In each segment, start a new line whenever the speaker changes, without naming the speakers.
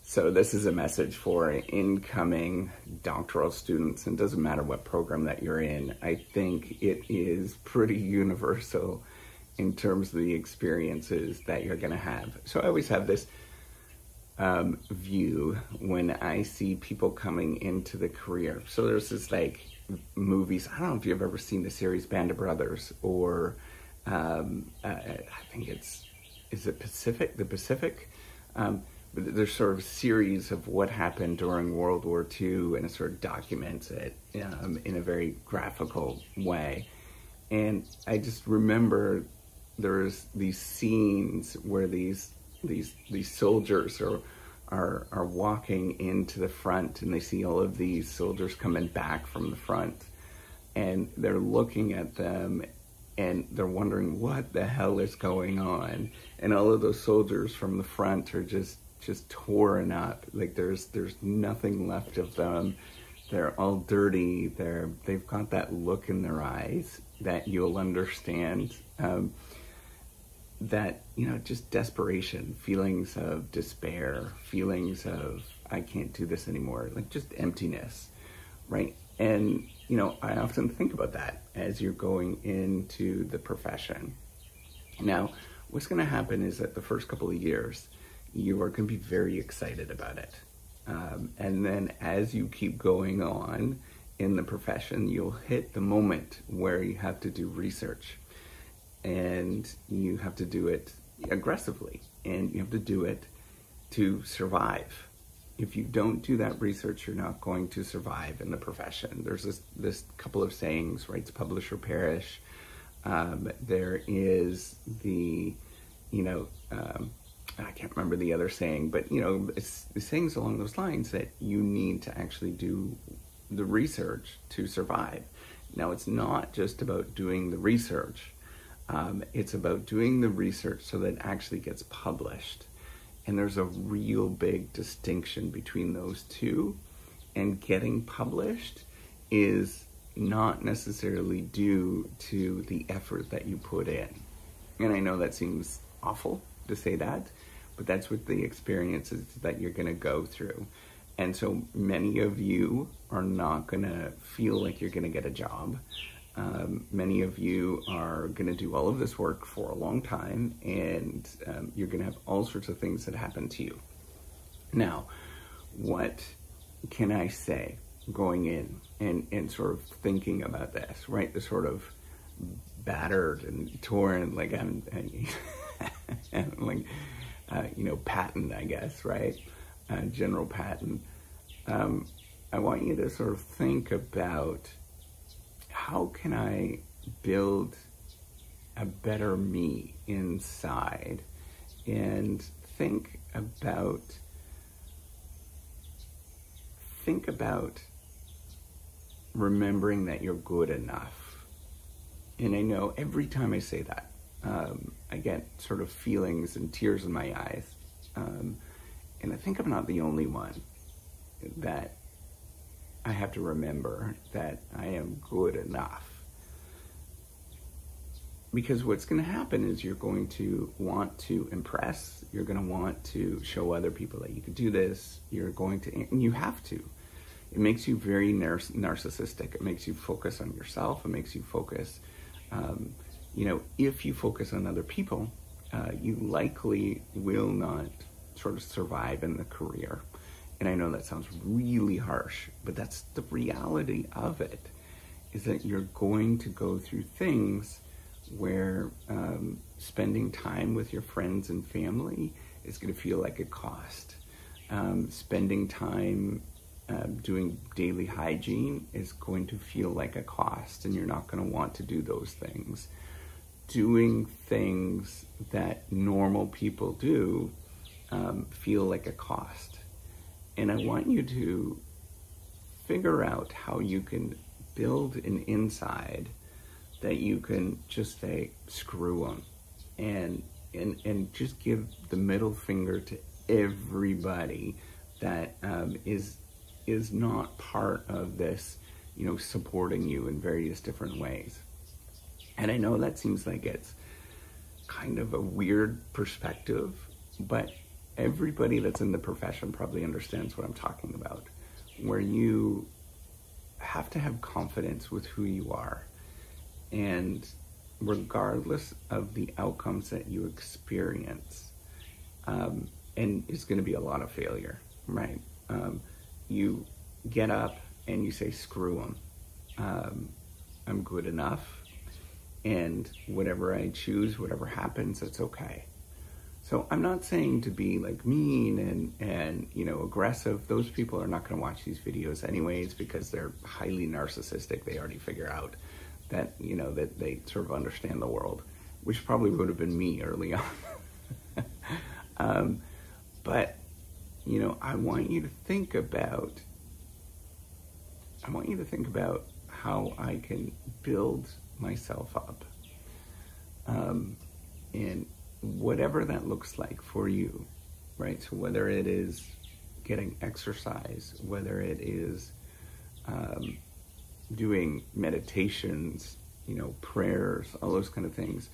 So this is a message for incoming doctoral students, and it doesn't matter what program that you're in. I think it is pretty universal in terms of the experiences that you're going to have. So I always have this view when I see people coming into the career. So there's this like movies, I don't know if you've ever seen the series Band of Brothers, or I think is it Pacific? The Pacific? There's sort of a series of what happened during World War II, and it sort of documents it in a very graphical way. And I just remember there's these scenes where these soldiers are walking into the front, and they see all of these soldiers coming back from the front, and they're looking at them and they're wondering what the hell is going on. And all of those soldiers from the front are just torn up. Like there's nothing left of them. They're all dirty. They've got that look in their eyes that you'll understand. That, just desperation, feelings of despair, feelings of, I can't do this anymore, like just emptiness, right? And, I often think about that as you're going into the profession. Now, what's going to happen is that the first couple of years, you are going to be very excited about it. And then as you keep going on in the profession, you'll hit the moment where you have to do research. And you have to do it aggressively, and you have to do it to survive. If you don't do that research, you're not going to survive in the profession. There's this couple of sayings, right? It's publish or perish. There is the, I can't remember the other saying, but it's the sayings along those lines that you need to actually do the research to survive. Now, it's not just about doing the research. It's about doing the research so that it actually gets published. And there's a real big distinction between those two. And getting published is not necessarily due to the effort that you put in. And I know that seems awful to say that, but that's what the experiences that you're going to go through. And so many of you are not going to feel like you're going to get a job. Many of you are going to do all of this work for a long time, and you're going to have all sorts of things that happen to you. Now, what can I say going in and sort of thinking about this, right? The sort of battered and torn, like I'm like, Patton, I guess, right? General Patton. I want you to sort of think about, how can I build a better me inside? And think about remembering that you're good enough. And I know every time I say that, I get sort of feelings and tears in my eyes. And I think I'm not the only one that I have to remember that I am good enough. Because what's going to happen is you're going to want to impress. You're going to want to show other people that you can do this. You're going to, and you have to. It makes you very narcissistic. It makes you focus on yourself. It makes you focus, if you focus on other people, you likely will not sort of survive in the career. And I know that sounds really harsh, but that's the reality of it, is that you're going to go through things where spending time with your friends and family is going to feel like a cost. Spending time doing daily hygiene is going to feel like a cost, and you're not going to want to do those things. Doing things that normal people do feel like a cost. And I want you to figure out how you can build an inside that you can just say, screw them, and just give the middle finger to everybody that is not part of this, supporting you in various different ways. And I know that seems like it's kind of a weird perspective, but everybody that's in the profession probably understands what I'm talking about, where you have to have confidence with who you are. And regardless of the outcomes that you experience, and it's going to be a lot of failure, right? You get up and you say, screw them. I'm good enough. And whatever I choose, whatever happens, it's okay. So I'm not saying to be like mean and aggressive. Those people are not going to watch these videos anyways because they're highly narcissistic. They already figure out that, that they sort of understand the world, which probably would have been me early on. But, I want you to think about how I can build myself up. And whatever that looks like for you, right? So whether it is getting exercise, whether it is doing meditations, prayers, all those kind of things,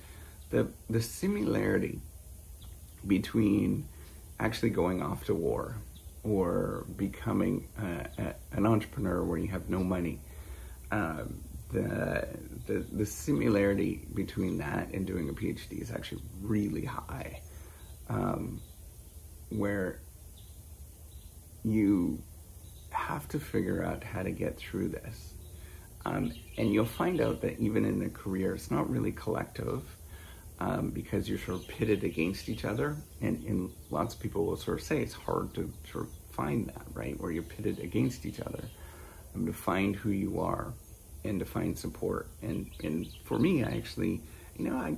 the similarity between actually going off to war or becoming an entrepreneur where you have no money, the similarity between that and doing a PhD is actually really high, where you have to figure out how to get through this. And you'll find out that even in a career, it's not really collective, because you're sort of pitted against each other. And lots of people will sort of say it's hard to sort of find that, right? Where you're pitted against each other, to find who you are and to find support. And for me, I actually, I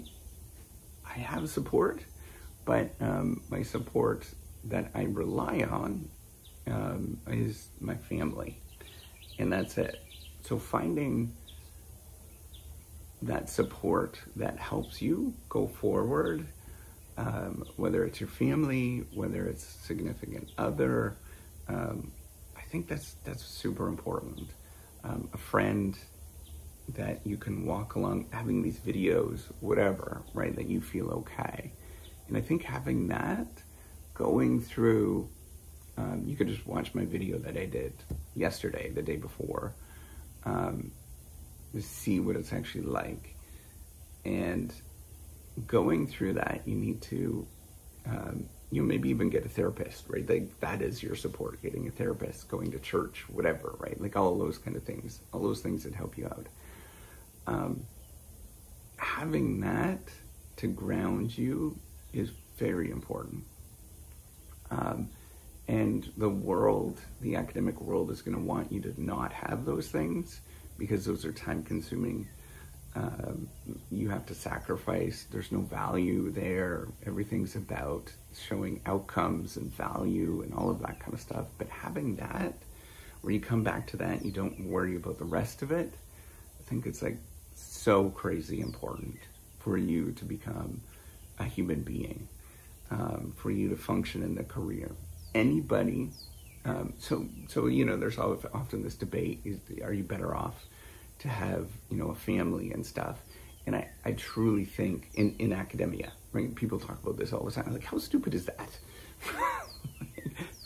have support, but my support that I rely on is my family, and that's it. So finding that support that helps you go forward, whether it's your family, whether it's significant other, I think that's super important. A friend that you can walk along, having these videos, whatever, right, that you feel okay. And I think having that, going through, you could just watch my video that I did yesterday, the day before, to see what it's actually like. And going through that, you need to, maybe even get a therapist, right? Like that is your support, getting a therapist, going to church, whatever, right? Like all those kind of things, all those things that help you out. Having that to ground you is very important. And the world, the academic world, is going to want you to not have those things because those are time consuming. You have to sacrifice. There's no value there. Everything's about showing outcomes and value and all of that kind of stuff. But having that, where you come back to that, you don't worry about the rest of it, I think it's like so crazy important for you to become a human being, for you to function in the career. Anybody, so there's often this debate, are you better off to have, a family and stuff? And I truly think in academia, right, people talk about this all the time. I'm like, how stupid is that?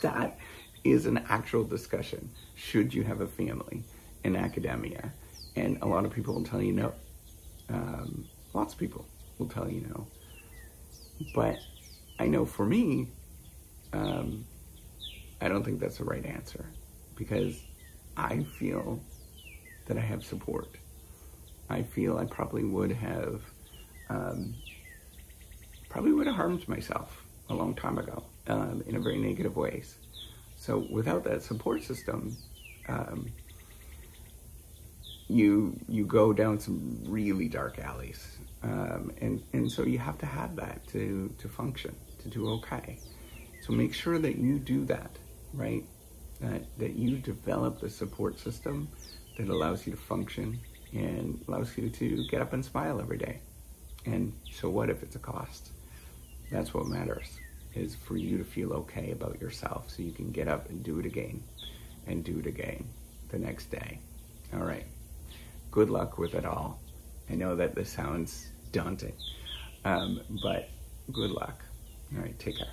That is an actual discussion. Should you have a family in academia? And a lot of people will tell you no. Lots of people will tell you no. But I know for me, I don't think that's the right answer, because I feel that I have support. I feel I probably would have harmed myself a long time ago, in a very negative ways. So without that support system, you go down some really dark alleys, and so you have to have that to function, to do okay. So make sure that you do that, right? That you develop the support system that allows you to function and allows you to get up and smile every day. And so what if it's a cost? That's what matters, is for you to feel okay about yourself so you can get up and do it again and do it again the next day. All right. Good luck with it all. I know that this sounds daunting, but good luck. All right, take care.